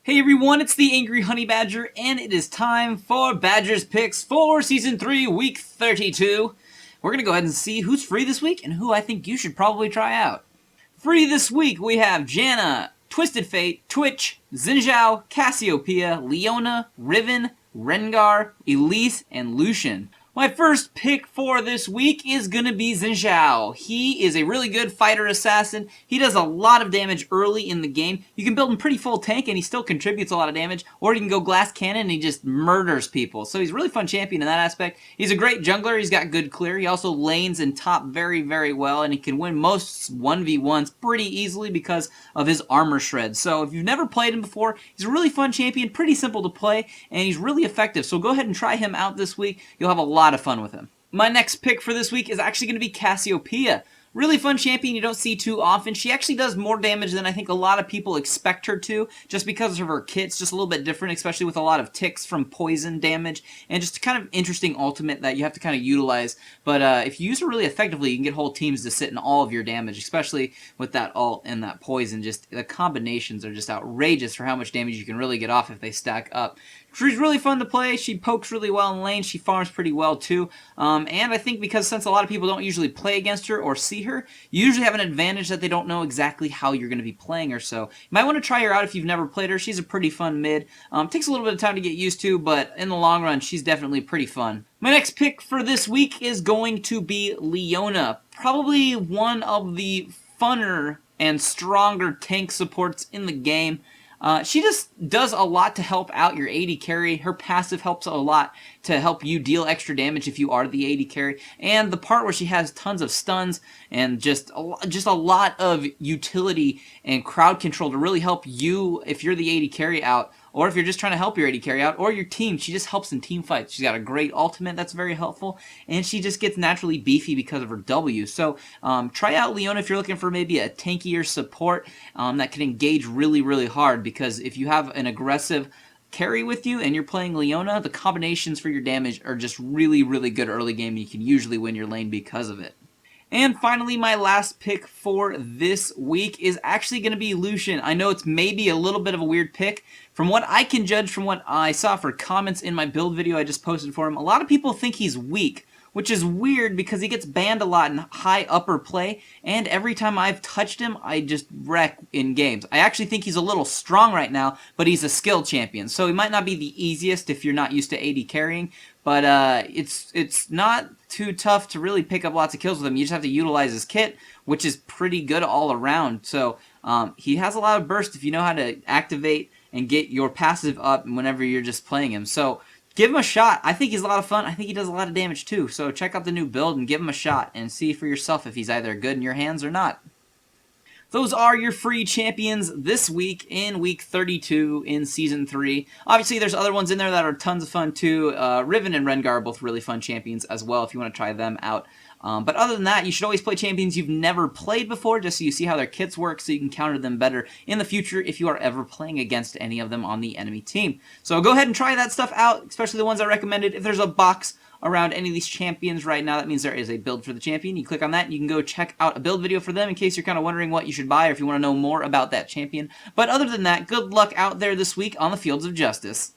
Hey everyone, it's the Angry Honey Badger, and it is time for Badger's Picks for Season 3, Week 32. We're going to go ahead and see who's free this week and who I think you should probably try out. Free this week, we have Janna, Twisted Fate, Twitch, Xinjiao, Cassiopeia, Leona, Riven, Rengar, Elise, and Lucian. My first pick for this week is going to be Xinjiao. He is a really good fighter assassin. He does a lot of damage early in the game. You can build him pretty full tank and he still contributes a lot of damage, or you can go glass cannon and he just murders people. So he's a really fun champion in that aspect. He's a great jungler. He's got good clear. He also lanes and top very, very well, and he can win most 1v1s pretty easily because of his armor shred. So if you've never played him before, he's a really fun champion, pretty simple to play, and he's really effective. So go ahead and try him out this week. You'll have a lot of fun with him. My next pick for this week is actually going to be Cassiopeia. Really fun champion you don't see too often. She actually does more damage than I think a lot of people expect her to, just because of her kit's just a little bit different, especially with a lot of ticks from poison damage, and just kind of interesting ultimate that you have to kind of utilize. But if you use her really effectively, you can get whole teams to sit in all of your damage, especially with that ult and that poison. Just the combinations are just outrageous for how much damage you can really get off if they stack up. She's really fun to play. She pokes really well in lane. She farms pretty well too. And I think because since a lot of people don't usually play against her or see her, you usually have an advantage that they don't know exactly how you're going to be playing her. So you might want to try her out if you've never played her. She's a pretty fun mid. Takes a little bit of time to get used to, but in the long run, she's definitely pretty fun. My next pick for this week is going to be Leona. Probably one of the funner and stronger tank supports in the game. She just does a lot to help out your AD carry. Her passive helps a lot to help you deal extra damage if you are the AD carry. And the part where she has tons of stuns and just a lot of utility and crowd control to really help you if you're the AD carry out, or if you're just trying to help your AD carry out, or your team. She just helps in team fights. She's got a great ultimate that's very helpful, and she just gets naturally beefy because of her W. So try out Leona if you're looking for maybe a tankier support that can engage really, really hard, because if you have an aggressive carry with you and you're playing Leona, the combinations for your damage are just really, really good early game, and you can usually win your lane because of it. And finally, my last pick for this week is actually going to be Lucian. I know it's maybe a little bit of a weird pick. From what I can judge from what I saw for comments in my build video I just posted for him, a lot of people think he's weak, which is weird because he gets banned a lot in high upper play, and every time I've touched him, I just wreck in games. I actually think he's a little strong right now, but he's a skill champion, so he might not be the easiest if you're not used to AD carrying, but it's not too tough to really pick up lots of kills with him. You just have to utilize his kit, which is pretty good all around. So he has a lot of burst if you know how to activate and get your passive up whenever you're just playing him. So give him a shot. I think he's a lot of fun. I think he does a lot of damage too. So check out the new build and give him a shot and see for yourself if he's either good in your hands or not. Those are your free champions this week in Week 32 in Season 3. Obviously, there's other ones in there that are tons of fun too. Riven and Rengar are both really fun champions as well if you want to try them out. But other than that, you should always play champions you've never played before, just so you see how their kits work, so you can counter them better in the future if you are ever playing against any of them on the enemy team. So go ahead and try that stuff out, especially the ones I recommended. If there's a box around any of these champions right now, that means there is a build for the champion. You click on that and you can go check out a build video for them in case you're kind of wondering what you should buy or if you want to know more about that champion. But other than that, good luck out there this week on the fields of justice.